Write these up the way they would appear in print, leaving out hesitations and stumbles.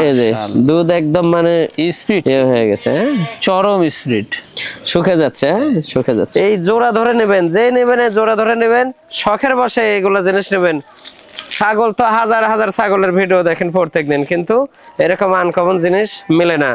এই যে দুধ একদম মানে স্পিড হয়ে গেছে, চরম স্পিড, শুকে যাচ্ছে, শুকে যাচ্ছে। এই জোড়া ধরে নেবেন, যে নেবেন জোড়া ধরে নেবেন, শখের বসে এগুলো জিনিস নেবেন। ছাগল তো হাজার হাজার ছাগলের ভিডিও দেখেন প্রত্যেকদিন, কিন্তু এরকম আনকমন জিনিস মেলে না।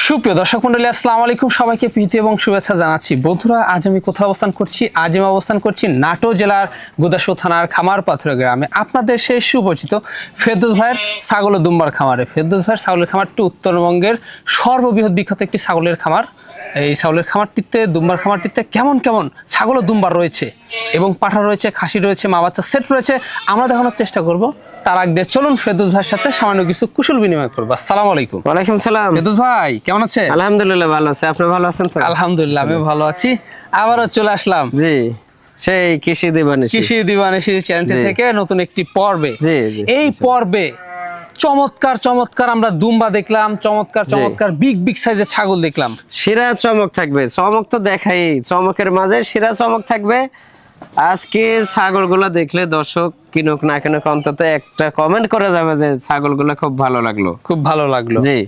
সুপ্রিয় দর্শক মন্ডলী, আসসালামু আলাইকুম। সবাইকে প্রীতি এবং শুভেচ্ছা জানাচ্ছি। বন্ধুরা, আজ আমি কোথাও অবস্থান করছি? আজ আমি অবস্থান করছি নাটোর জেলার গোদাসপুর থানার খামারপাথর গ্রামে। আপনাদের সেই সুপরিচিত ফেরদৌস ভাইয়ের ছাগল ও দুম্বার খামারে। ফেরদৌস ভাইয়ের ছাগলের খামারটি উত্তরবঙ্গের সর্ববৃহৎ বিখ্যাত একটি ছাগলের খামার। এই ছাগলের খামারটিতে, দুম্বার খামারটিতে কেমন কেমন ছাগল ও দুম্বার রয়েছে এবং পাঠা রয়েছে, খাসি রয়েছে, মা বাচ্চা সেট রয়েছে, আমরা দেখানোর চেষ্টা করব। তার আগে চলুন ফেরদৌস ভাইয়ের সাথে সামান্য কিছু কুশল বিনিময় করবো। আসসালামু আলাইকুম। ওয়ালাইকুম সালাম। ফেরদৌস ভাই কেমন আছে? আলহামদুলিল্লাহ ভালো আছে, আপনি ভালো আছেন তো? আলহামদুলিল্লাহ আমি ভালো আছি। আবারও চলে আসলাম জি সেই কৃষি দিবানিশি চ্যানেলটি থেকে নতুন একটি পর্বে। জি এই পর্বে চমৎকার চমৎকার আমরা দুম্বা দেখলাম, চমৎকার চমৎকার বিগ বিগ সাইজের ছাগল দেখলাম। শিরা চমক থাকবে, চমক তো দেখাই, চমকের মাঝে শিরা চমক থাকবে। আজকে ছাগলগুলো দেখলে দর্শক কিনুক না কিনুক অন্তত একটা কমেন্ট করে যাবে যে ছাগলগুলো খুব ভালো লাগলো, খুব ভালো লাগলো। জি,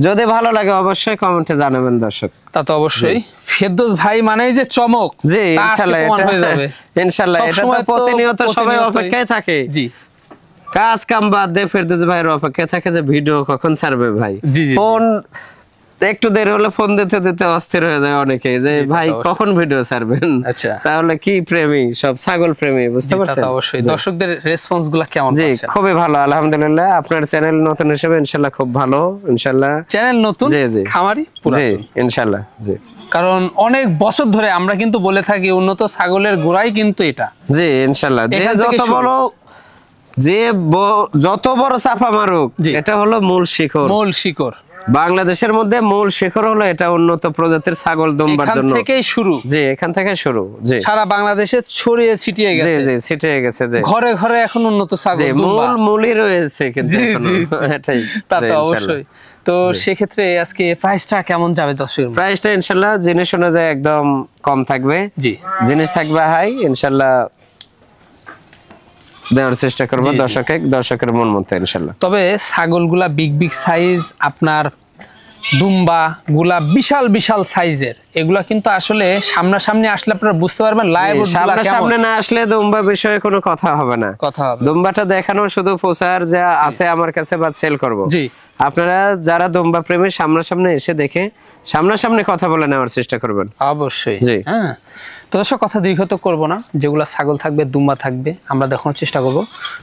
যদি ভালো লাগে অবশ্যই কমেন্টে জানাবেন দর্শক। তা তো অবশ্যই। ফেরদৌস ভাই মানেই যে চমক, জি ইনশাআল্লাহ এটা হয়ে যাবে, ইনশাআল্লাহ। এটা তো প্রতিনিয়ত সবাই অপেক্ষায় থাকে। জি, কাজ কাম বাদ দিয়ে ফেরদৌস ভাইয়ের অপেক্ষায় থাকে যে ভিডিও কখন ছাড়বে ভাই। ফোন একটু দেরি হলে ফোন দিতে দিতে অস্থির হয়ে যায় অনেকে, যে ভাই কখন ভিডিও ছাড়বেন। আচ্ছা, তাহলে কি প্রেমী, সব ছাগল প্রেমী, বুঝতে পারছেন? অবশ্যই। দর্শকদের রেসপন্স গুলো কেমন? জি খুবই ভালো আলহামদুলিল্লাহ। আপনার চ্যানেল নতুন হিসেবে ইনশাআল্লাহ খুব ভালো, ইনশাআল্লাহ চ্যানেল নতুন, খামারি জি ইনশাআল্লাহ। জি, কারণ অনেক বছর ধরে আমরা কিন্তু বলে থাকি উন্নত ছাগলের গোড়াই কিন্তু এটা। জি ইনশাআল্লাহ। যে যত বড়, যে যত বড় চাপা মারুক, এটা হলো মূল শিখর, মূল শিখর। বাংলাদেশের মধ্যে মূল শিখর হলো এটা উন্নত প্রজাতির ছাগল দুম্বার জন্য, এখান থেকেই শুরু। জি এখান থেকে শুরু। জি সারা বাংলাদেশে ছড়িয়ে ছিটিয়ে গেছে। জি জি ছিটিয়ে গেছে। যে ঘরে ঘরে এখন উন্নত ছাগল দুম্বা, মূলই রয়েছে কিন্তু এটাই। তা তো অবশ্যই। তো সেক্ষেত্রে আজকে প্রাইসটা কেমন যাবে দর্শক? প্রাইসটা ইনশাআল্লাহ জিনিস অনুযায়ী একদম কম থাকবে। জি জিনিস থাকবে হাই, ইনশাআল্লাহ দেওয়ার চেষ্টা করবো দর্শকের মন মতো ইনশাআল্লাহ। তবে ছাগলগুলা বিগ বিগ সাইজ, আপনার দুম্বা গুলা বিশাল বিশাল সাইজের, এগুলা কিন্তু আসলে সামনাসামনি আসলে আপনারা বুঝতে পারবেন। লাইভ সামনে না আসলে দুম্বা বিষয়ে কোনো কথা হবে না। দুম্বাটা দেখানো শুধু প্রচার যা আছে আমার কাছে, বা সেল করব। জি আপনারা যারা দুম্বা প্রেমী সামনাসামনি এসে দেখে সামনাসামনি কথা বলে নেওয়ার চেষ্টা করবেন অবশ্যই। জি হ্যাঁ। তো দর্শক কথা দীর্ঘত করবো না, যেগুলো ছাগল থাকবে, দুম্বা থাকবে, আমরা দেখানোর চেষ্টা করব।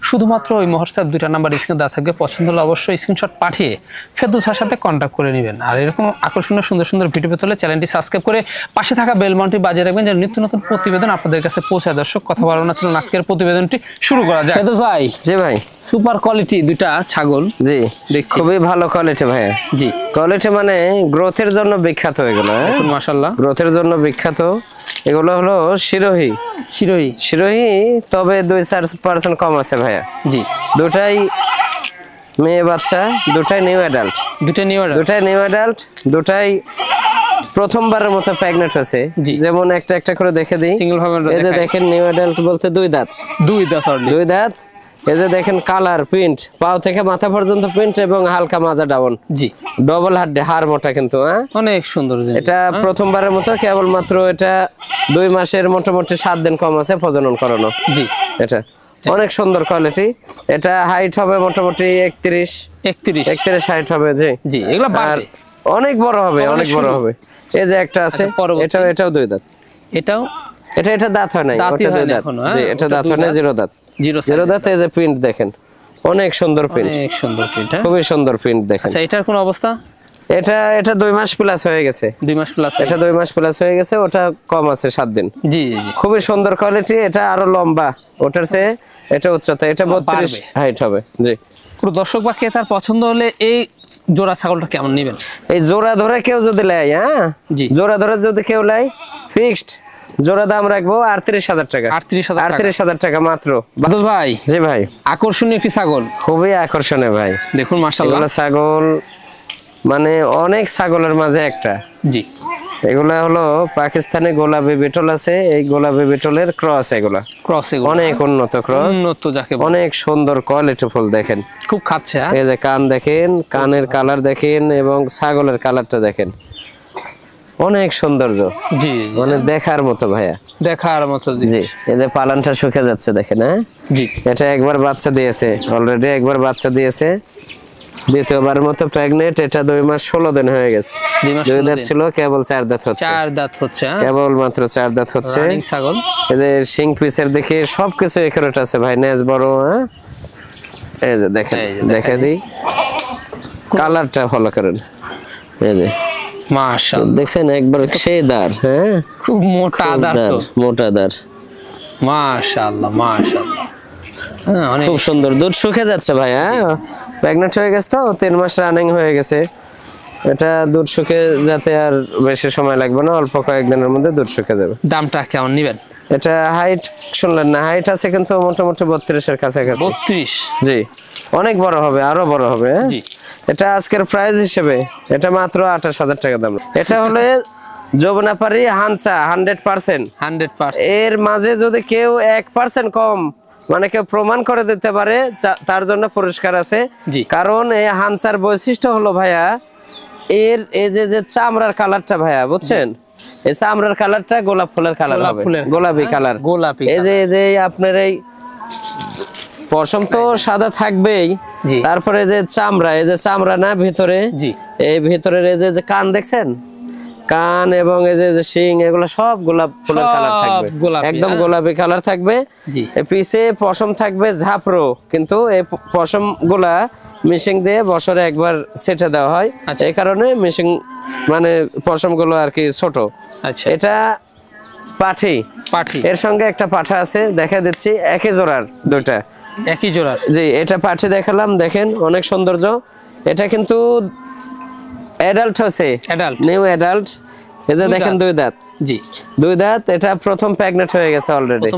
শুধুমাত্র ওই হোয়াটসঅ্যাপ 2টা নাম্বার স্ক্রিনে দেওয়া থাকবে। পছন্দ হলে অবশ্যই স্ক্রিনশট পাঠিয়ে ফেরদৌস ভাইয়ের সাথে কন্ট্যাক্ট করে নেবেন। আর এরকম আকর্ষণীয় সুন্দর সুন্দর ভিডিও পেতে হলে চ্যানেলটি সাবস্ক্রাইব করে পাশে থাকা বেল বাটনটি বাজিয়ে রাখবেন, যেন নিত্য নতুন প্রতিবেদন আপনাদের কাছে পৌঁছায়। দর্শক কথা বলার না, চলুন আজকের প্রতিবেদনটি শুরু করা যায়। ফেরদৌস ভাই, জি ভাই, সুপার কোয়ালিটি 2টা ছাগল। জি দেখছি খুবই ভালো কোয়ালিটি ভাইয়া। জি কোয়ালিটি মানে গ্রোথের জন্য বিখ্যাত এগুলো। মাশাআল্লাহ গ্রোথের জন্য বিখ্যাত। এগুলো হলো শিরোহী, তবে 2-4% কম আছে ভাইয়া। জি দুটাই মেয়ে বাচ্চা, দুটাই নিউ অ্যাডাল্ট, দুটাই প্রথমবারের মতো প্রেগন্যান্ট হয়েছে। যেমন একটা একটা করে দেখে দিই। এই যে দেখেন নিউ অ্যাডাল্ট বলতে 2 দাঁত। এই যে দেখেন কালার, প্রিন্ট, পাও থেকে মাথা পর্যন্ত প্রিন্ট এবং হালকা মাজা ডাউন। জি ডবল হাড্ডি, হাড় মোটা কিন্তু অনেক সুন্দর। এটা প্রথমবারের মতো, কেবলমাত্র এটা 2 মাসের মোটামুটি 7 দিন কম আছে প্রজনন করানো। জি এটা অনেক সুন্দর কোয়ালিটি। এটা হাইট হবে মোটামুটি 31 হাইট হবে। জি জি এগুলো অনেক বড় হবে, অনেক বড় হবে। এই যে একটা আছে, এটাও 2 দাঁত। এটা দাঁত হয় নাই, ওটা 2 দাঁত। জি এটা দাঁত হয় না, 0 দাঁত। জিরো দাঁত। এই যে প্রিন্ট দেখেন, অনেক সুন্দর প্রিন্ট, খুবই সুন্দর প্রিন্ট দেখেন। আচ্ছা এটার কোন অবস্থা? এটা 2 মাস প্লাস হয়ে গেছে। 2 মাস প্লাস, এটা 2 মাস প্লাস হয়ে গেছে। ওটা কম আছে 7 দিন। জি জি খুবই সুন্দর কোয়ালিটি। এটা আরো লম্বা, ওটার চেয়ে এটা উচ্চতা। এটা 32 হাইট হবে। জি পুরো দর্শক বা ক্রেতার পছন্দ হলে এই জোড়া ছাগলটা কেমন নেবেন? এই জোড়া ধরে কেউ যদি নেয়, হ্যাঁ জোড়া ধরে যদি কেউ নেয়, ফিক্সড জোড়া দাম রাখবো 38,000 টাকা। 38,000 টাকা মাত্র। বাদল ভাই, জি ভাই, আকর্ষণীয় একটি ছাগল, খুবই আকর্ষণীয় ভাই। দেখুন মাশাআল্লাহ, ছাগল মানে অনেক ছাগলের মাঝে একটা। জি, এগুলা হলো পাকিস্তানি গোলাপি বিটল আছে, এই গোলাপি বিটলের ক্রস। এগুলা ক্রস, অনেক উন্নত ক্রস, উন্নত যাকে বলে। অনেক সুন্দর কোয়ালিটি ফুল দেখেন, খুব খাচ্ছে। এই যে কান দেখেন, কানের কালার দেখেন এবং ছাগলের কালারটা দেখেন, অনেক সৌন্দর্য। জি, মানে দেখার মতো ভাইয়া, দেখার মতো। জি, এই যে পালানটা শুকে যাচ্ছে দেখেন। হ্যাঁ জি, এটা একবার বাচ্চা দিয়েছে, অলরেডি একবার বাচ্চা দিয়েছে, দ্বিতীয়বার মতো প্রেগনেন্ট। এটা 2 মাস 16 দিন হয়ে গেছে। 2 দাঁত ছিল, কেবল 4 দাঁত হচ্ছে। 4 দাঁত হচ্ছে, কেবল মাত্র 4 দাঁত হচ্ছে। ছাগল, এই যে শিং পিসের দেখে সবকিছু একুরেট আছে ভাই, নেজ বড়। হ্যাঁ এই যে দেখেন, দেখে দিই কালারটা ফলো করেন। এই যে মাশাআল্লাহ, দেখছেন একবার সেই দাঁড়। হ্যাঁ খুব মোটা দাঁড়, তো মোটা দাঁড়। মাশাআল্লাহ, মাশাআল্লাহ, হ্যাঁ অনেক খুব সুন্দর। দুধ শুকে যাচ্ছে ভাই। হ্যাঁ প্রেগনেন্ট হয়ে গেছে, তো 3 মাস রানিং হয়ে গেছে। এটা দুধ শুকে যাতে আর বেশি সময় লাগবে না, অল্প কয়েকদিনের মধ্যে দুধ শুকে যাবে। দামটা কেমন নেবেন? এটা হাইট শুনলেন না, হাইট আছে কিন্তু মোটামুটি 32-এর কাছাকাছি। 32? জি, অনেক বড় হবে, আরো বড় হবে। জি, এটা আজকের প্রাইস হিসেবে এটা মাত্র 28,000 টাকা দাম। এটা হলে যমুনাপাড়ি হানসা 100%। এর মাঝে যদি কেউ 1% কম, মানে কেউ প্রমাণ করে দিতে পারে, তার জন্য পুরস্কার আছে। কারণ এই হানসার বৈশিষ্ট্য হলো ভাইয়া, এর এই যে চামড়ার কালারটা ভাইয়া, বুঝছেন, এই চামড়ার কালারটা গোলাপ ফুলের কালার হবে, গোলাপি কালার। এই যে আপনার এই পশম তো সাদা থাকবেই, তারপরে যে চামড়া, এই যে চামড়া না ভিতরে, এই ভিতরের এই যে কান দেখছেন, কান এবং এই যে শিং, এগুলো সব গোলাপ ফুলের কালার থাকবে, একদম গোলাপি কালার থাকবে। পিছে পশম থাকবে ঝাপরো, কিন্তু এই পশম গুলা মিশিং দিয়ে বছরে একবার সেটে দেওয়া হয়, এই কারণে মিশিং মানে পশম গুলো আর কি ছোট। এটা পাঠি, এর সঙ্গে একটা পাঠা আছে, দেখা দিচ্ছি, একই জোড়ার দুইটা, একই জোড়ার। জি, এটা পাঠি দেখালাম, দেখেন অনেক সৌন্দর্য। এটা কিন্তু অ্যাডাল্ট হচ্ছে, নিউ অ্যাডাল্ট। এই যে দেখেন 2 দাঁত। জি, 2 দাঁত। এটা প্রথম প্রেগনেন্ট হয়ে গেছে অলরেডি,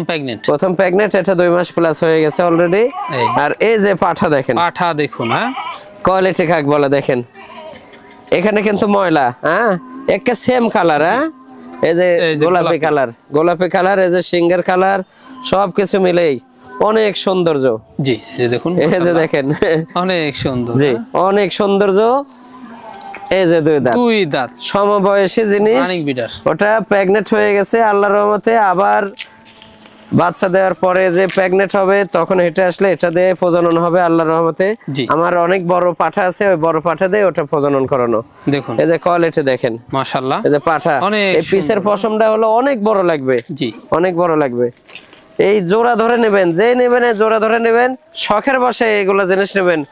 প্রথম প্রেগনেন্ট। এটা 2 মাস প্লাস হয়ে গেছে অলরেডি। আর এই যে পাঠা দেখেন, পাঠা দেখুন, হ্যাঁ কোয়ালিটি কাক বলে দেখেন। এখানে কিন্তু ময়লা, হ্যাঁ একটা সেম কালার। হ্যাঁ এই যে গোলাপি কালার, গোলাপি কালার, এই যে সিংহের কালার, সবকিছু মিলেই অনেক সৌন্দর্য। জি, দেখুন, এই যে দেখেন অনেক সুন্দর। জি, অনেক সৌন্দর্য। এই যে 2 দাঁত সমবয়সী জিনিস, ওটা প্রেগনেন্ট হয়ে গেছে আল্লাহর রহমতে। আবার বাচ্চা দেওয়ার পরে যে প্রেগনেন্ট হবে, তখন এটা আসলে এটা দিয়ে প্রজনন হবে আল্লাহর রহমতে। আমার অনেক বড় পাঠা আছে, ওই বড় পাঠা দিয়ে ওটা প্রজনন করানো। দেখুন এই যে কোয়ালিটি দেখেন, মাশাআল্লাহ। এই যে পাঠা, এই পিসের পশমটা হলো অনেক বড় লাগবে, জি অনেক বড় লাগবে। এই জোড়া ধরে নেবেন, যে নেবেন জোড়া ধরে নেবেন, শখের বসে এগুলো জিনিস নেবেন।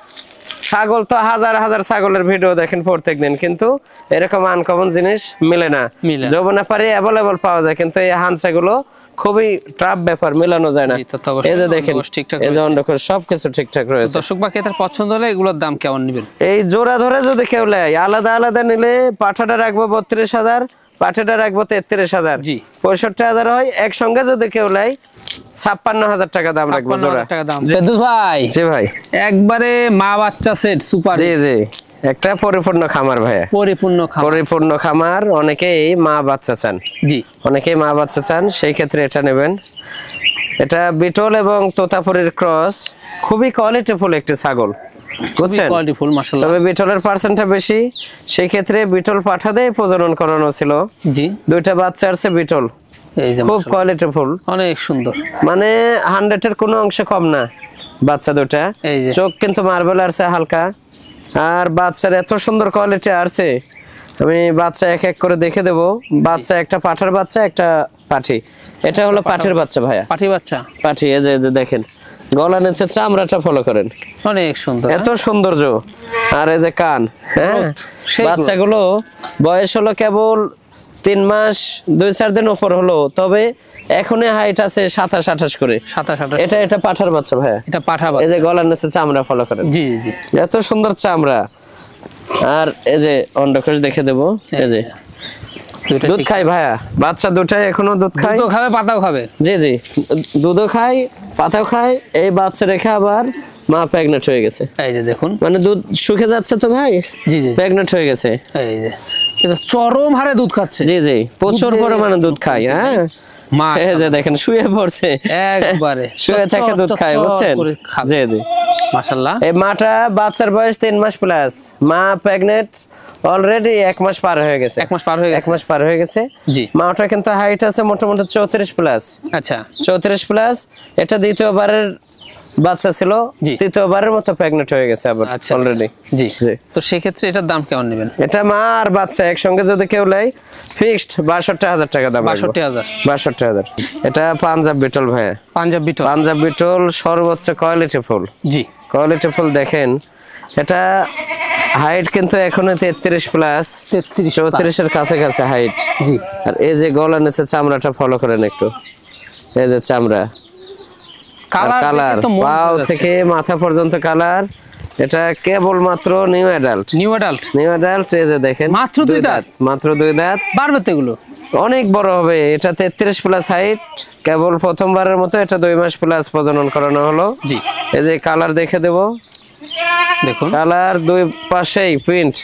ছাগল তো হাজার হাজার ছাগলের ভিডিও দেখেন প্রত্যেকদিন, কিন্তু এরকম আনকমন জিনিস মিলে না। যমুনাপাড়ি অ্যাভেলেবল পাওয়া যায়, কিন্তু এই হানসাগুলো খুবই ট্রাপ ব্যাপার, মিলানো যায় না। এই যে দেখেন, এই যে অন্ডকোষ সবকিছু ঠিকঠাক রয়েছে। দর্শক বা ক্রেতার পছন্দ হলে এগুলোর দাম কেমন নেবেন? এই জোড়া ধরে যদি কেউ নেয়, আলাদা আলাদা নিলে পাঠাটা রাখবো 32,000, পাঠাটা রাখবো 33,000, 65,000 হয়। একসঙ্গে যদি কেউ নেয় 56,000 টাকা দাম রাখবো জোড়া। ফেরদৌস ভাই, জি ভাই, একবারে মা বাচ্চা সেট সুপার। জি জি, একটা পরিপূর্ণ খামার ভাইয়া, পরিপূর্ণ খামার। অনেকেই মা বাচ্চা চান, জি অনেকেই মা বাচ্চা চান, সেই ক্ষেত্রে এটা নেবেন। এটা বিটল এবং তোতাপুরীর ক্রস, খুবই কোয়ালিটিফুল একটি ছাগল, বুঝছেন, তবে বিটলের পার্সেন্টটা বেশি, সেই ক্ষেত্রে বিটল পাঠা দিয়ে প্রজনন করানো ছিল। জি, 2টা বাচ্চা আছে বিটল, খুব কোয়ালিটিফুল, অনেক সুন্দর, মানে 100-এর কোনো অংশ কম না বাচ্চা দুটা। চোখ কিন্তু মার্বেল আসছে হালকা, আর বাচ্চার এত সুন্দর কোয়ালিটি আসছে, আমি বাচ্চা এক এক করে দেখে দেবো। বাচ্চা একটা পাঠার বাচ্চা, একটা পাঠি। এটা হলো পাঠির বাচ্চা ভাইয়া, পাঠি বাচ্চা, পাঠি। এই যে দেখেন গলা নিচে চামড়াটা ফলো করেন, অনেক সুন্দর, এত সৌন্দর্য। আর এই যে কান, হ্যাঁ বাচ্চাগুলো বয়স হলো কেবল 3 মাস 2-4 দিন উপর হলো, তবে এখনই হাইট আছে 27-28 করে। এটা পাঠার বাচ্চা ভাইয়া, এটা পাঠা বাচ্চা। এই যে গলার নিচে চামড়া ফলো করেন, জি জি, এত সুন্দর চামড়া। আর এই যে অন্ডকোষ দেখে দেবো, এই যে দুধ খাই ভাইয়া, বাচ্চা দুটাই এখনো দুধ খায়, দুধও খাবে পাতাও খাবে। জি জি, দুধও খায় পাতাও খায়। এই বাচ্চা রেখে আবার মা প্রেগনেন্ট হয়ে গেছে, এই যে দেখুন, মানে দুধ শুকে যাচ্ছে তো ভাই, জি জি, প্রেগনেন্ট হয়ে গেছে, এই যে এটা চরম হারে দুধ খাচ্ছে, জি জি, প্রচুর পরিমাণে দুধ খায়। হ্যাঁ মা এই যে দেখেন শুয়ে পড়ছে একবারে, শুয়ে থেকে দুধ খায়, বুঝছেন? জি জি, মাশাআল্লাহ। এই মাটা বাচ্চার বয়স 3 মাস প্লাস, মা প্রেগনেন্ট অলরেডি 1 মাস পার হয়ে গেছে, 1 মাস পার হয়ে গেছে, 1 মাস পার হয়ে গেছে। জি, মাটা কিন্তু হাইট আছে মোটামুটি 34 প্লাস। আচ্ছা, 34 প্লাস। এটা দ্বিতীয়বারের বাচ্চা ছিল, তৃতীয়বারের মতো প্রেগনেন্ট হয়ে গেছে আবার অলরেডি। জি জি, তো সেই ক্ষেত্রে এটার দাম কেমন নেবেন? এটা মা আর বাচ্চা একসঙ্গে যদি কেউ নেয় ফিক্সড ৬২,০০০ টাকা দাম। ৬২,০০০, ৬২,০০০। এটা পাঞ্জাব বিটল ভাইয়া, পাঞ্জাব বিটল, পাঞ্জাব বিটল সর্বোচ্চ কোয়ালিটি ফুল। জি, কোয়ালিটি ফুল দেখেন। এটা হাইট কিন্তু এখনো 33 প্লাস, 34 এর কাছাকাছি হাইট। জি, আর এই যে গলার নিচে চামড়াটা ফলো করেন একটু, এই যে চামড়া, কালার পাও থেকে মাথা পর্যন্ত কালার। এটা কেবল মাত্র new adult, new adult, new adult. এই যে দেখেন মাত্র 2 দাঁত, মাত্র 2 দাঁত। বাড়বে তো এগুলো, অনেক বড় হবে। এটা 33 প্লাস হাইট, কেবল প্রথমবারের মতো এটা 2 মাস প্লাস প্রজনন করানো হলো। জি, এই যে কালার দেখে দেব, দেখুন কালার দুই পাশেই প্রিন্ট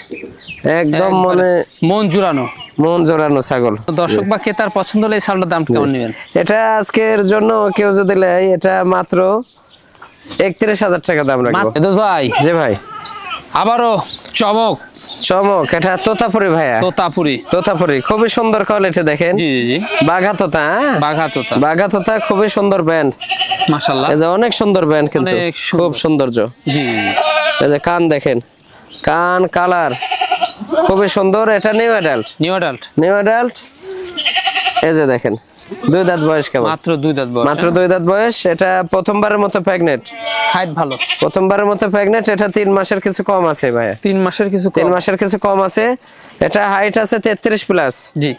একদম, মানে মন জুড়ানো, মন জোড়ানো ছাগল। দর্শক বা ক্রেতার পছন্দ হলে এই ছাগলের দাম কেমন নেবেন? এটা আজকের জন্য কেউ যদি নেয় এটা মাত্র 31,000 টাকা দাম রাখবো। ভাই, জি ভাই, আবারও চমক চমক। এটা তোতাপুরি ভাইয়া, তোতাপুরি, তোতাপুরি খুবই সুন্দর কোয়ালিটি দেখেন। জি জি, বাঘা তোতা, বাঘা তোতা, বাঘা তোতা খুবই সুন্দর ব্যান্ড, মাশাআল্লাহ। এই যে অনেক সুন্দর ব্যান্ড, কিন্তু খুব সৌন্দর্য। জি, এই যে কান দেখেন, কান কালার খুবই সুন্দর। এটা new adult, new adult, new adult. এই যে দেখেন 2 দাঁত বয়স, কেমন মাত্র 2 দাঁত বয়স, মাত্র 2 দাঁত বয়স। এটা প্রথমবারের মতো প্রেগনেন্ট, হাইট ভালো, প্রথমবারের মতো প্রেগনেন্ট। এটা 3 মাসের কিছু কম আছে ভাই, 3 মাসের কিছু, 3 মাসের কিছু কম আছে। এটা হাইট আছে 33 প্লাস। জি,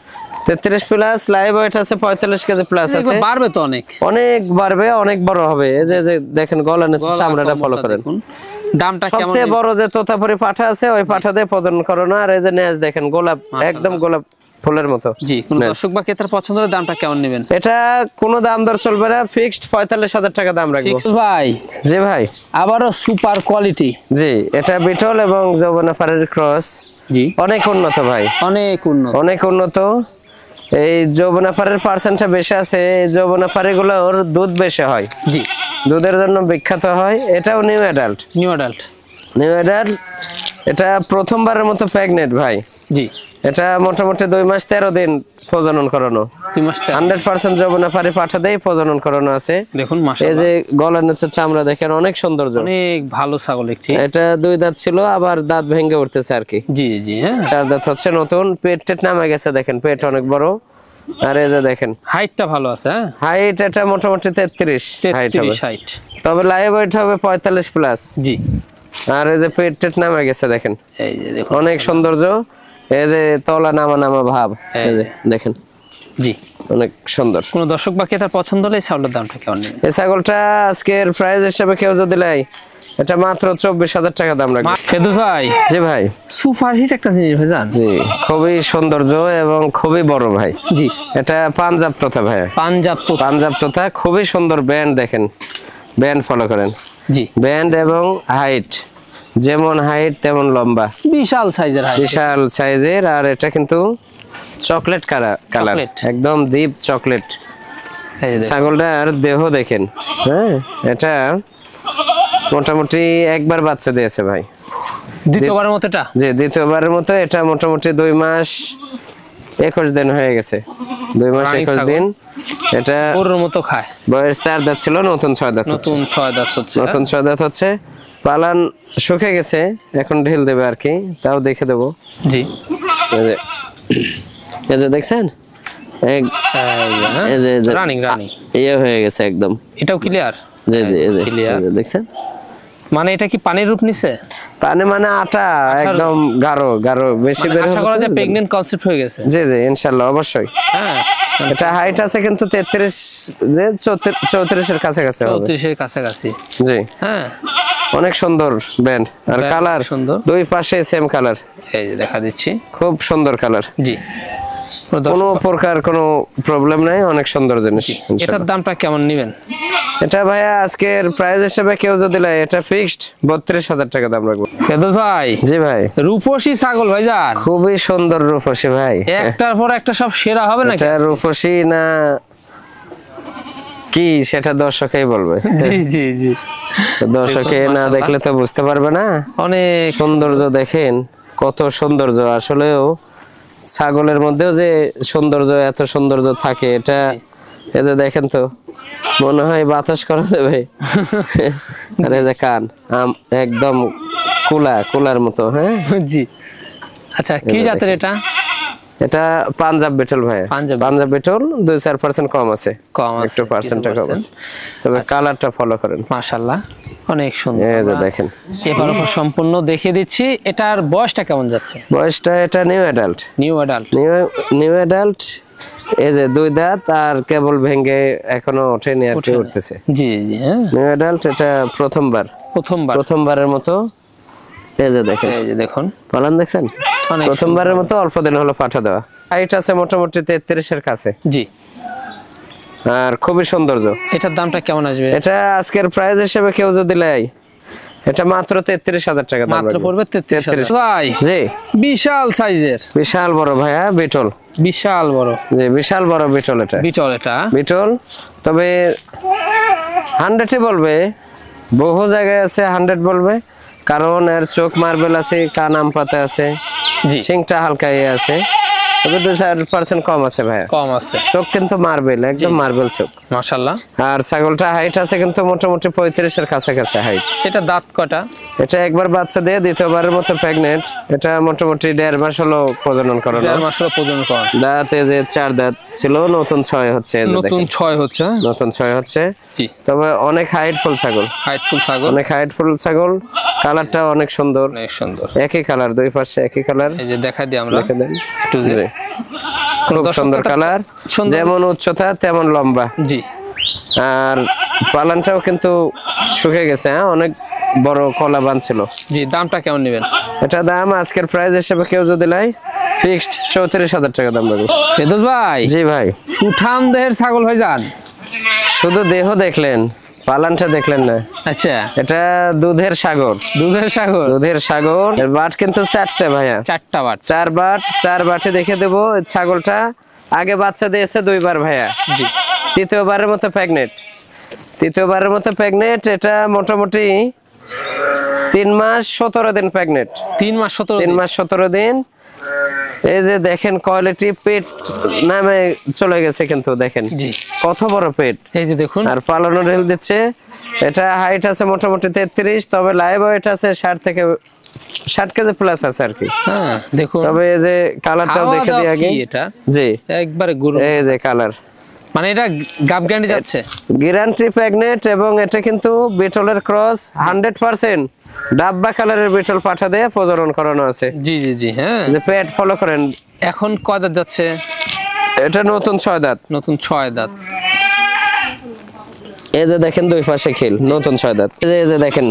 33 প্লাস। লাইভ ওয়েট আছে 45 কেজি প্লাস আছে। বাড়বে তো অনেক, অনেক বাড়বে, অনেক বড় হবে। এই যে দেখেন গলার নিচে চামড়াটা ফলো করেন। দামটা কেমন? সবচেয়ে বড় যে তোতাপুরি পাঠা আছে ওই পাঠা দিয়ে প্রজনন করানো। আর এই যে নেজ দেখেন গোলাপ, একদম গোলাপ ফুলের মতো। জি, কোন দর্শক বা ক্রেতার পছন্দের দামটা কেমন নেবেন? এটা কোনো দাম দর চলবে না, ফিক্সড 45,000 টাকা দাম রাখবো। ফিক্স ভাই। জি ভাই, আবারও সুপার কোয়ালিটি। জি, এটা বিটল এবং যৌবনাফারের ক্রস। জি, অনেক উন্নত ভাই, অনেক উন্নত, অনেক উন্নত। এই যৌবনাফারের পার্সেন্টটা বেশি আছে। এই যৌবনাফারি গুলোর দুধ বেশি হয়। জি, দুধের জন্য বিখ্যাত হয়। এটাও new adult, new adult, new adult. এটা প্রথমবারের মতো প্রেগনেন্ট ভাই। জি, এটা মোটামুটি 2 মাস 13 দিন প্রজনন করানো, 2 মাস 100% যৌবনাফারি পাঠা দিয়ে প্রজনন করানো আছে। দেখুন মাশাআল্লাহ, এই যে গলার নিচে চামড়া দেখেন, অনেক সৌন্দর্য, অনেক ভালো ছাগল একটি। এটা 2 দাঁত ছিল, আবার দাঁত ভেঙে উঠতেছে আর কি। জি জি, হ্যাঁ 4 দাঁত হচ্ছে নতুন। পেট টেট নামে গেছে দেখেন, পেট অনেক বড়। আর এই যে দেখেন হাইটটা ভালো আছে। হ্যাঁ, হাইট এটা মোটামুটি 33 হাইট হবে, তবে লাইভ ওয়েট হবে 45 প্লাস। জি, আর এই যে পেট টেট নামে গেছে দেখেন, এই যে দেখুন অনেক সৌন্দর্য। এই যে তলা নামা নামা ভাব, এই যে দেখেন। জি, অনেক সুন্দর। কোন দর্শক বা ক্রেতার পছন্দ হলে এই ছাগলের দামটা কেমন নেবেন? এই ছাগলটা আজকের প্রাইস হিসেবে কেউ যদি নেয় এটা মাত্র 24,000 টাকা দাম রাখবে। ফেদুস ভাই। জি ভাই, সুপার হিট একটা জিনিস ভাই জান। জি, খুবই সৌন্দর্য এবং খুবই বড় ভাই। জি, এটা পাঞ্জাব তোতা ভাই, পাঞ্জাব তোতা, পাঞ্জাব তোতা খুবই সুন্দর। ব্যান্ড দেখেন, ব্যান্ড ফলো করেন। জি, ব্যান্ড এবং হাইট, যেমন হাইট তেমন লম্বা, বিশাল সাইজের, বিশাল সাইজের। আর এটা কিন্তু চকলেট কালার, একদম ডিপ চকলেট। ছাগলটার দেহ দেখেন। হ্যাঁ, এটা মোটামুটি একবার বাচ্চা দিয়েছে ভাই, দ্বিতীয়বারের মতো। এটা জি, দ্বিতীয়বারের মতো। এটা মোটামুটি 2 মাস 21 দিন হয়ে গেছে, 2 মাস 21 দিন। এটা ওর মতো খায়। বয়স 4 দাঁত ছিল, নতুন 6 দাঁত, নতুন 6 দাঁত হচ্ছে, নতুন 6 দাঁত হচ্ছে। পালান শুকে গেছে, এখন ঢিল দেবে আর কি, তাও দেখে দেবো। জি, এই যে দেখছেন রানিং ইয়ে হয়ে গেছে একদম। এটাও ক্লিয়ার। জি জি, এই যে দেখছেন মানে এটা কি পানির রূপ নিছে? পানি মানে আটা একদম গাঢ় গাঢ় বেশি বের আশা হবে করা যায় প্রেগন্যান্ট কনসেপ্ট হয়ে গেছে। জি জি ইনশাআল্লাহ অবশ্যই। হ্যাঁ এটা হাইট আছে কিন্তু 33 যে 34 এর কাছাকাছি হবে। 34 এর কাছাকাছি। জি হ্যাঁ অনেক সুন্দর ব্যান্ড আর কালার সুন্দর, দুই পাশে সেম কালার। এই যে দেখা দিচ্ছি, খুব সুন্দর কালার। জি কোনো প্রকার কোনো প্রবলেম নাই, অনেক সুন্দর জিনিস। এটার দামটা কেমন নেবেন? এটা ভাইয়া আজকের প্রাইস হিসেবে কেউ যদি লাই এটা ফিক্সড 32,000 টাকা দাম রাখবো। ফেরদৌস ভাই, জি ভাই রূপসী ছাগল ভাইজান, খুবই সুন্দর রূপসী ভাই, একটার পর একটা সব সেরা হবে নাকি? এটা রূপসী না কি সেটা দর্শকই বলবে। জি জি জি, দর্শকে না দেখলে তো বুঝতে পারবে না। অনেক সৌন্দর্য দেখেন কত সৌন্দর্য, আসলেও ছাগলের মধ্যেও যে সৌন্দর্য, এত সৌন্দর্য থাকে এটা এই যে দেখেন তো মনে হয় বাতাস করা যাবে। আর এই যে কান একদম কুলার মতো। হ্যাঁ জি, আচ্ছা কি জাতের এটা? এটা পাঞ্জাব বিটল ভাই, পাঞ্জাব বিটল 2-4% কম আছে, কম আছে, একটু পার্সেন্টটা কম আছে, তবে কালারটা ফলো করেন। মাশাআল্লাহ অনেক সুন্দর। এই যে দেখেন এবার সম্পূর্ণ দেখিয়ে দিচ্ছি। এটার বয়সটা কেমন যাচ্ছে? বয়সটা এটা নিউ অ্যাডাল্ট। নিউ অ্যাডাল্ট এই যে 2 দাঁত আর কেবল ভেঙে এখনো ওঠেনি আর কি উঠতেছে। জি জি হ্যাঁ, নিউ অ্যাডাল্ট এটা প্রথমবারের মতো। এই যে দেখেন, এই যে দেখুন পালন দেখছেন, প্রথমবারের মতো অল্প দিন হলো পাঠা দেওয়া। হাইট আছে মোটামুটি 33 এর কাছে। জি, আর খুবই সৌন্দর্য। এটার দামটা কেমন আসবে? এটা আজকের প্রাইস হিসেবে কেউ যদি লাই এটা মাত্র 33,000 টাকা দাম, মাত্র পড়বে 33,000 ভাই। জি বিশাল সাইজের, বিশাল বড় ভাইয়া বিটল, বিশাল বড়। জি বিশাল বড় বিটল। এটা বিটল তবে 100 বলবে, বহু জায়গায় আছে 100 বলবে, কারণ এর চোখ মার্বেল আছে, কান আম পাতা আছে, শিংটা হালকা আছে, তবে 2-4% কম আছে ভাইয়া, কম আছে। চোখ কিন্তু মার্বেল, একদম মার্বেল চোখ মাশাআল্লাহ। আর ছাগলটা হাইট আছে কিন্তু মোটামুটি 35 এর কাছাকাছি হাইট। সেটা দাঁত কটা? এটা একবার বাচ্চা দিয়ে দ্বিতীয়বারের মতো প্রেগনেন্ট। এটা মোটামুটি 1.5 মাস হলো প্রজনন করানো। 1.5 মাস হলো প্রজনন করানো। দাঁতে যে 4 দাঁত ছিল, নতুন 6 হচ্ছে। নতুন 6 হচ্ছে, নতুন 6 হচ্ছে। জি, তবে অনেক হাইটফুল ছাগল, অনেক হাইটফুল ছাগল। কালারটা অনেক সুন্দর, অনেক সুন্দর, একই কালার, দুই পাশে একই কালার। এই যে দেখাই দিই আমরা, দেখে দেন একটু। খুব সুন্দর কালার, যেমন উচ্চতা তেমন লম্বা। জি, আর পালানটাও কিন্তু শুকিয়ে গেছে, হ্যাঁ অনেক বড় কলা বানছিল। জি, দামটা কেমন নেবেন? এটা দাম আজকের প্রাইস হিসেবে কেউ যদি লাই ফিক্সড 34,000 টাকা দাম লাগবে। ফেরদৌস ভাই, জি ভাই, সুঠাম দেহের ছাগল হয়ে যান। শুধু দেহ দেখলেন, পালানটা দেখলেন না। আচ্ছা, এটা দুধের সাগর, দুধের সাগর। বাট কিন্তু 4টা ভাইয়া, 4টা বাট, 4 বাটে দেখে দেবো। ছাগলটা আগে বাচ্চা দিয়েছে 2 বার ভাইয়া। জি, তৃতীয়বারের মতো প্রেগনেন্ট। এটা মোটামুটি 3 মাস 17 দিন প্রেগনেন্ট। 3 মাস 17 দিন। এই যে দেখেন কোয়ালিটি, পেট নামে চলে গেছে কিন্তু দেখেন কত বড় পেট, এই যে দেখুন। আর পালানো রেল দিচ্ছে। এটা হাইট আছে মোটামুটি 33, তবে লাইভ ওয়েট আছে 60 কেজি প্লাস আছে আর কি। হ্যাঁ দেখুন, তবে এই যে কালারটাও দেখে দিই আগে। এটা জি একবারে গরু, এই যে কালার, মানে এটা গাব গ্যারান্টি যাচ্ছে, গ্যারান্টি প্রেগনেন্ট। এবং এটা কিন্তু বিটলের ক্রস 100%। ডাব্বা কালারের বিটল পাঠা দিয়ে প্রজনন করানো আছে। জি জি জি হ্যাঁ, যে পেট ফলো করেন। এখন কয় দাঁত যাচ্ছে? এটা নতুন 6 দাঁত, এই যে দেখেন দুই পাশে খিল, নতুন 6 দাঁত। এই যে দেখেন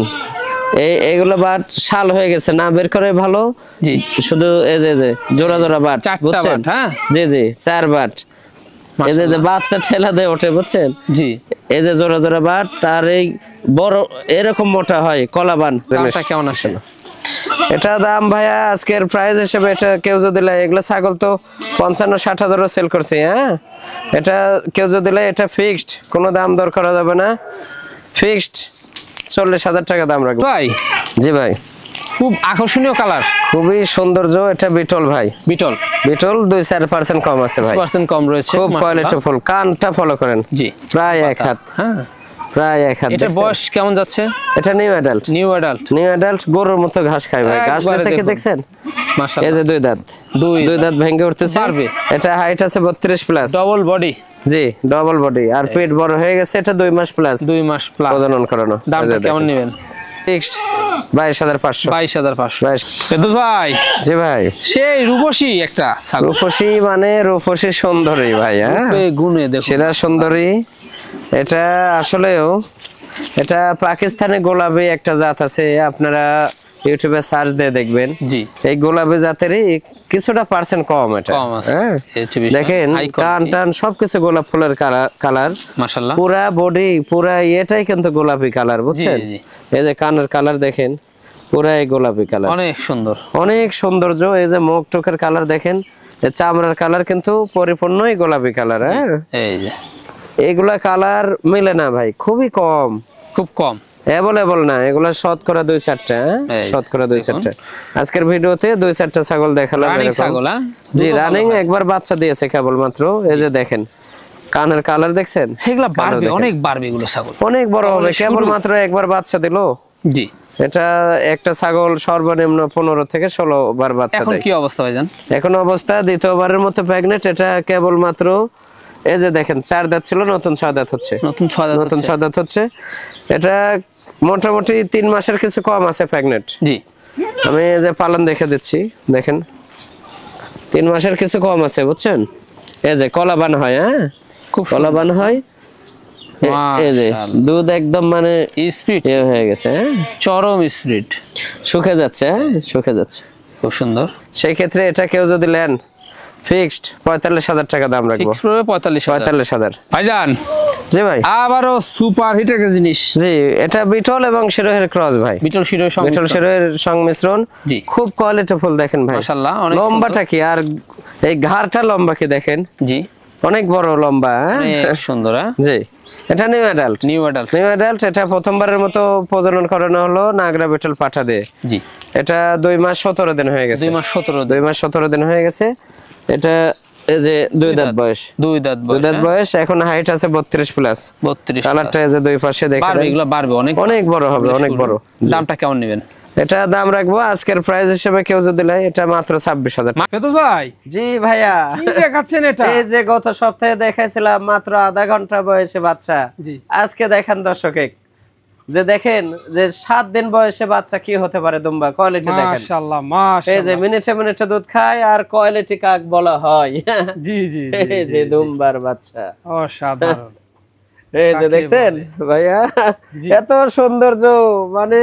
এইগুলো বাট শাল হয়ে গেছে, না বের করে ভালো। জি, শুধু এই যে জোড়া বাট, বুঝছেন? হ্যাঁ জি জি 4 বাট। এই যে বাচ্চা ঠেলা দিয়ে ওঠে, বুঝছেন? জি, এই যে জোড়া বাট। আর এই বড় এরকম মোটা হয় কলাবান। দামটা কেমন আসে? এটা দাম ভাইয়া আজকের প্রাইস হিসেবে এটা কেউ যদি লাই, এগুলো ছাগল তো 55-60 হাজার সেল করছে। হ্যাঁ, এটা কেউ যদি লাই এটা ফিক্সড, কোনো দাম দর করা যাবে না, ফিক্সড 40,000 টাকা দাম রাখবো ভাই। জি ভাই, খুব আকর্ষণীয় কালার, খুবই সৌন্দর্য। এটা বিটল ভাই, বিটল 2-4% কম আছে ভাই, 4% কম রয়েছে। খুব কোয়ালিটিফুল। কানটা ফলো করেন। জি, প্রায় 1 হাত। হ্যাঁ, প্রায় 1 হাত। এটা বয়স কেমন যাচ্ছে? এটা নিউ অ্যাডাল্ট। গরুর মতো ঘাস খায় ভাই। ঘাস নিচে কি দেখছেন? মাশাআল্লাহ, এই যে 2 দাঁত, দুই দাঁত ভেঙে উঠতেছে। এটা হাইট আছে 32 প্লাস, ডবল বডি। জি, ডবল বডি। আর পেট বড় হয়ে গেছে। এটা 2 মাস প্লাস প্রজনন করানো। দামটা কেমন নেবেন? ফিক্সড 22,500। 22,500। ফেরদৌস ভাই, জি ভাই, সেই রূপসী একটা ছাগল। রূপসী মানে রূপসী সুন্দরী ভাই, হ্যাঁ গুণে দেখো সেরা সুন্দরী। এটা আসলেও এটা পাকিস্তানি গোলাপি একটা জাত আছে, আপনারা ইউটিউবে সার্চ দিয়ে দেখবেন। জি, এই গোলাপি জাতেরই কিছুটা পার্সেন্ট কম এটা। হ্যাঁ দেখেন কান টান সবকিছু গোলাপ ফুলের কালার, মাশাআল্লাহ। পুরা বডি পুরা এটাই কিন্তু গোলাপি কালার, বুঝছেন? এই যে কানের কালার দেখেন, পুরাই গোলাপি কালার, অনেক সুন্দর, অনেক সৌন্দর্য। এই যে মুখ টুকের কালার দেখেন, চামড়ার কালার কিন্তু পরিপূর্ণই গোলাপি কালার। হ্যাঁ এই যে এগুলা কালার মিলে না ভাই, খুবই কম, খুব কম, অ্যাভেলেবল না। এগুলা শতকরা 2-4টা, শতকরা 2-4টা। আজকের ভিডিওতে 2-4টা ছাগল দেখালাম। জি রানিং, একবার বাচ্চা দিয়েছে কেবল মাত্র। এই যে দেখেন কানের কালার দেখছেন, এগুলা বাড়বে, অনেক বাড়বে এগুলো ছাগল, অনেক বড় হবে। কেবল মাত্র একবার বাচ্চা দিলো। জি, এটা একটা ছাগল সর্বনিম্ন 15 থেকে 16 বার বাচ্চা দেয়। এখন কি অবস্থা ভাইজান? এখন অবস্থা দ্বিতীয়বারের মতো প্রেগনেন্ট। এটা কেবল মাত্র এই যে দেখেন 4 দাঁত ছিল, নতুন 6 দাঁত হচ্ছে, নতুন 6 দাঁত হচ্ছে। এটা মোটামুটি 3 মাসের কিছু কম আছে প্রেগনেন্ট। জি, আমি এই যে পালন দেখে দিচ্ছি, দেখেন 3 মাসের কিছু কম আছে, বুঝছেন? এই যে কলাবান হয়, হ্যাঁ খুব কলাবান হয়। এই যে দুধ একদম মানে স্পিড হয়ে গেছে, হ্যাঁ চরম স্পিড, শুকে যাচ্ছে, হ্যাঁ শুকে যাচ্ছে, খুব সুন্দর। সেই ক্ষেত্রে এটা কেউ যদি নেন ফিক্সড 45,000 টাকা দাম রাখবো। 45,000 ভাইজান। জি ভাই, আবারও সুপার হিট একটা জিনিস। জি এটা বিটল এবং শিরোহের ক্রস ভাই, বিটল শিরোহের সংমিশ্রণ। জি, খুব কোয়ালিটিফুল দেখেন ভাই, মাশাআল্লাহ। লম্বাটা কি আর এই ঘাড়টা লম্বা কি দেখেন, জি অনেক বড় লম্বা, অনেক সুন্দর। জি এটা নিউ অ্যাডাল্ট, এটা প্রথমবারের মতো প্রজনন করানো হলো নাগরা বিটল পাঠা দিয়ে। জি এটা 2 মাস 17 দিন হয়ে গেছে, 2 মাস 17 দিন হয়ে গেছে। এটা এই যে 2 দাঁত বয়স, 2 দাঁত বয়স। এখন হাইট আছে 32 প্লাস, 32। কালারটা এই যে দুই পাশে দেখেন, বাড়বে, এগুলো বাড়বে, অনেক বড় হবে, অনেক বড়। দামটা কেমন নেবেন? এটা দাম রাখবো আজকের প্রাইস হিসেবে কেউ যদি নেয় এটা মাত্র 26,000 টাকা। ফেরদৌস ভাই, জি ভাইয়া, কি দেখাচ্ছেন এটা? এই যে গত সপ্তাহে দেখাইছিলাম মাত্র আধা ঘন্টা বয়সে বাচ্চা, আজকে দেখেন দর্শক যে দেখেন যে 7 দিন বয়সে বাচ্চা কি হতে পারে। দুম্বা কোয়ালিটি দেখেন, মাশাআল্লাহ মাশাআল্লাহ। এই যে মিনিটে মিনিটে দুধ খায়, আর কোয়ালিটি কাক বলা হয়। জি জি, এই যে দুম্বার বাচ্চা অসাধারণ। এই যে দেখছেন ভাইয়া, এত সৌন্দর্য মানে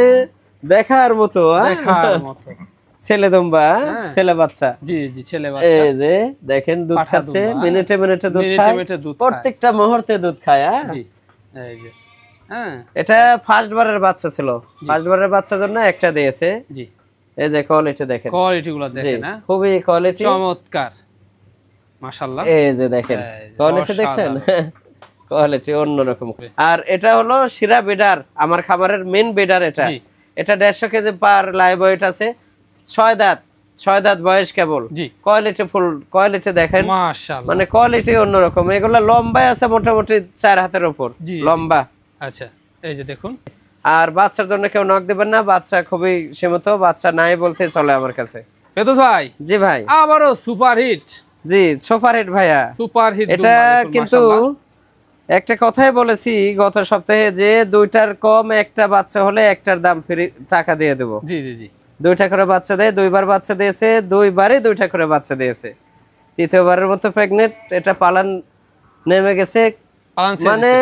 দেখার মতো, দেখার মতো। ছেলে দুম্বা, ছেলে বাচ্চা। জি জি, ছেলে বাচ্চা। এই যে দেখেন দুধ খাচ্ছে, মিনিটে মিনিটে দুধ খায়, প্রত্যেকটা মুহূর্তে দুধ খায়। জি এই যে এটা ফার্স্ট বারের বাচ্চা ছিল, ফার্স্ট বারের বাচ্চার জন্য একটা দিয়েছে। জি এই যে কোয়ালিটি দেখেন, কোয়ালিটিগুলো দেখেন, না খুবই কোয়ালিটি চমৎকার, মাশাআল্লাহ। এই যে দেখেন কোয়ালিটি দেখছেন, কোয়ালিটি অন্যরকম। আর এটা হলো শিরা বিডার, আমার খামারের মেইন বিডার। এটা 150 কেজি পার লাইভ ওয়েট আছে, 6 দাঁত বয়স কেবল। কোয়ালিটি ফুল, কোয়ালিটি দেখেন মাশাআল্লাহ, মানে কোয়ালিটি অন্যরকম। এগুলা লম্বায় আছে মোটামুটি 4 হাতের উপর লম্বা। আচ্ছা এই যে দেখুন। আর বাচ্চার জন্য কেউ নক দিবেন না, বাচ্চা খুবই সীমিত, বাচ্চা নাই বলতে চলে আমার কাছে। ফেরদৌস ভাই, জি ভাই, আবারও সুপার হিট। জি সুপার হিট ভাইয়া, সুপার হিট। এটা কিন্তু একটা কথাই বলেছি গত সপ্তাহে যে 2টার কম একটা বাচ্চা হলে একটার দাম ফ্রি, টাকা দিয়ে দেবো। জি জি জি, 2টা করে বাচ্চা দেয়, 2বার বাচ্চা দিয়েছে, 2বারই 2টা করে বাচ্চা দিয়েছে। তৃতীয়বারের মতো প্রেগনেন্ট। এটা পালান নেমে গেছে, মানে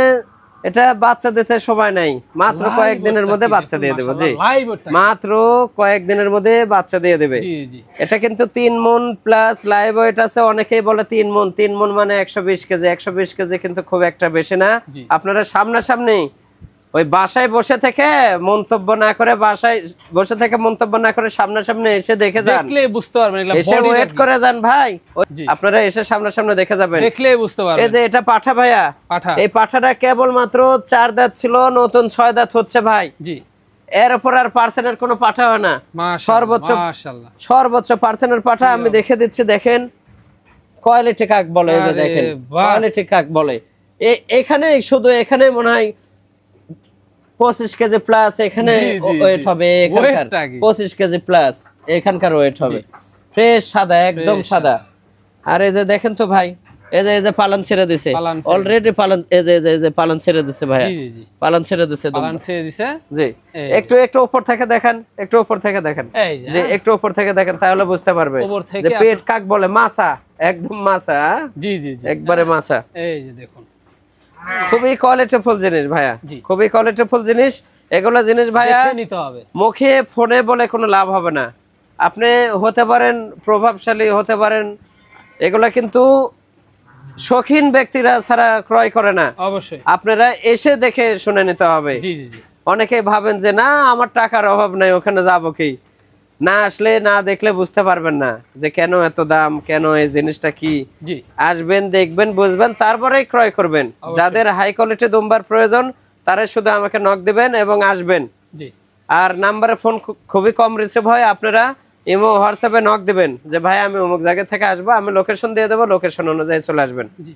এটা বাচ্চা দিতে সময় নাই, মাত্র কয়েকদিনের মধ্যে বাচ্চা দিয়ে দেবে। জি মাত্র কয়েকদিনের মধ্যে বাচ্চা দিয়ে দেবে। এটা কিন্তু 3 মণ প্লাস লাইভ ওয়েট আছে। অনেকেই বলে 3 মণ, 3 মণ মানে 120 কেজি। 120 কেজি কিন্তু খুব একটা বেশি না। আপনারা সামনাসামনি ওই বাসায় বসে থেকে মন্তব্য না করে, বাসায় বসে থেকে মন্তব্য না করে সামনাসামনি এসে দেখে যান, দেখলে বুঝতে পারবেন। এসে ওয়েট করে যান ভাই, আপনারা এসে সামনাসামনি দেখে যাবেন, দেখলে বুঝতে পারবেন। এই যে এটা পাঠা ভাইয়া, এই পাঠাটা কেবল মাত্র 4 দাঁত ছিল, নতুন 6 দাঁত হচ্ছে ভাই। জি এর উপর আর পার্সেন্টের কোনো পাঠা হয় না, সর্বোচ্চ মাশাআল্লাহ, সর্বোচ্চ পার্সেন্টের পাঠা আমি দেখে দিচ্ছি। দেখেন কোয়ালিটি কাক বলে, এই যে দেখেন কোয়ালিটি কাক বলে। এখানে শুধু এখানে মনে হয় 25 কেজি প্লাস এখানে ওয়েট হবে, এখানকার 25 কেজি প্লাস এখানকার ওয়েট হবে। ফ্রেশ সাদা, একদম সাদা। আর এই যে দেখেন তো ভাই, এই যে পালন ছেড়ে দিছে পালন ছেড়ে অলরেডি, পালন এই যে পালন ছেড়ে দিছে ভাইয়া, জি, জি। পালন ছেড়ে দিছে দুম্বা। পালন ছেড়ে দিছে। জি, একটু উপর থেকে দেখেন, একটু উপর থেকে দেখেন, এই যে, যে একটু উপর থেকে দেখেন তাহলে বুঝতে পারবে উপর থেকে যে পেট কাক বলে, মাছা, একদম মাছা, জি জি জি, একবারে মাছা। এই যে দেখুন, খুবই কোয়ালিটিফুল জিনিস ভাইয়া, জি। খুবই কোয়ালিটিফুল জিনিস। এগুলো জিনিস ভাইয়া দেখে নিতে হবে। মুখে ফোনে বলে কোনো লাভ হবে না। আপনি হতে পারেন প্রভাবশালী, হতে পারেন, এগুলা কিন্তু শৌখিন ব্যক্তিরা ছাড়া ক্রয় করে না। অবশ্যই আপনারা এসে দেখে শুনে নিতে হবে। জি জি জি, অনেকেই ভাবেন যে না আমার টাকার অভাব নাই, ওখানে যাবো কি, না আসলে না দেখলে বুঝতে পারবেন না যে কেন এত দাম, কেন এই জিনিসটা কি। জি, আসবেন, দেখবেন, বুঝবেন, তারপরেই ক্রয় করবেন। যাদের হাই কোয়ালিটি দুম্বার প্রয়োজন তারা শুধু আমাকে নক দিবেন এবং আসবেন। জি। আর নাম্বারে ফোন খুবই কম রিসিভ হয়, আপনারা ইমো হোয়াটসঅ্যাপে নক দিবেন যে ভাই আমি অমুক জায়গা থেকে আসবো, আমি লোকেশন দিয়ে দেবো, লোকেশন অনুযায়ী চলে আসবেন। জি।